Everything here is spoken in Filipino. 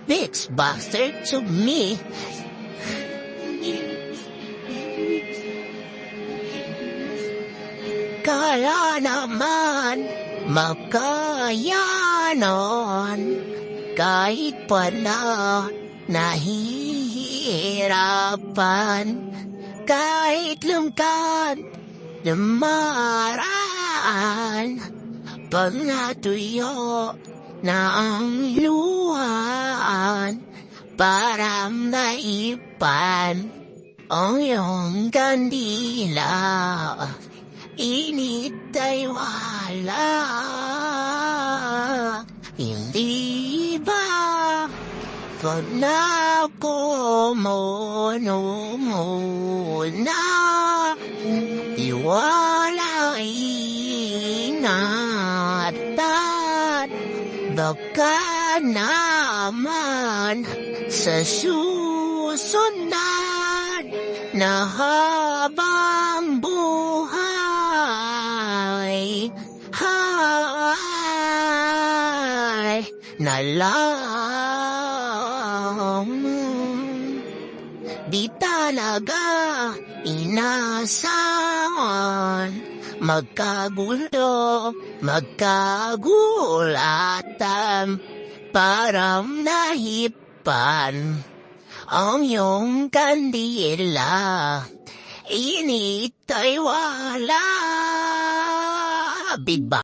Bitch bastard to me. Kaya naman makayanan kahit pa na nahihirapan, kahit lumkan lumaraan, pag natuyo na ang luhan, para naipan ang iyong kandila. Init ay wala, hindi ba? Pag nako muna, iwalay ingatan. Baka naman sa susunod na habang buhay na lang. Di talaga inasahan magkagulatan, parang nahipan ang iyong kandila. Init ay wala. Big Bang.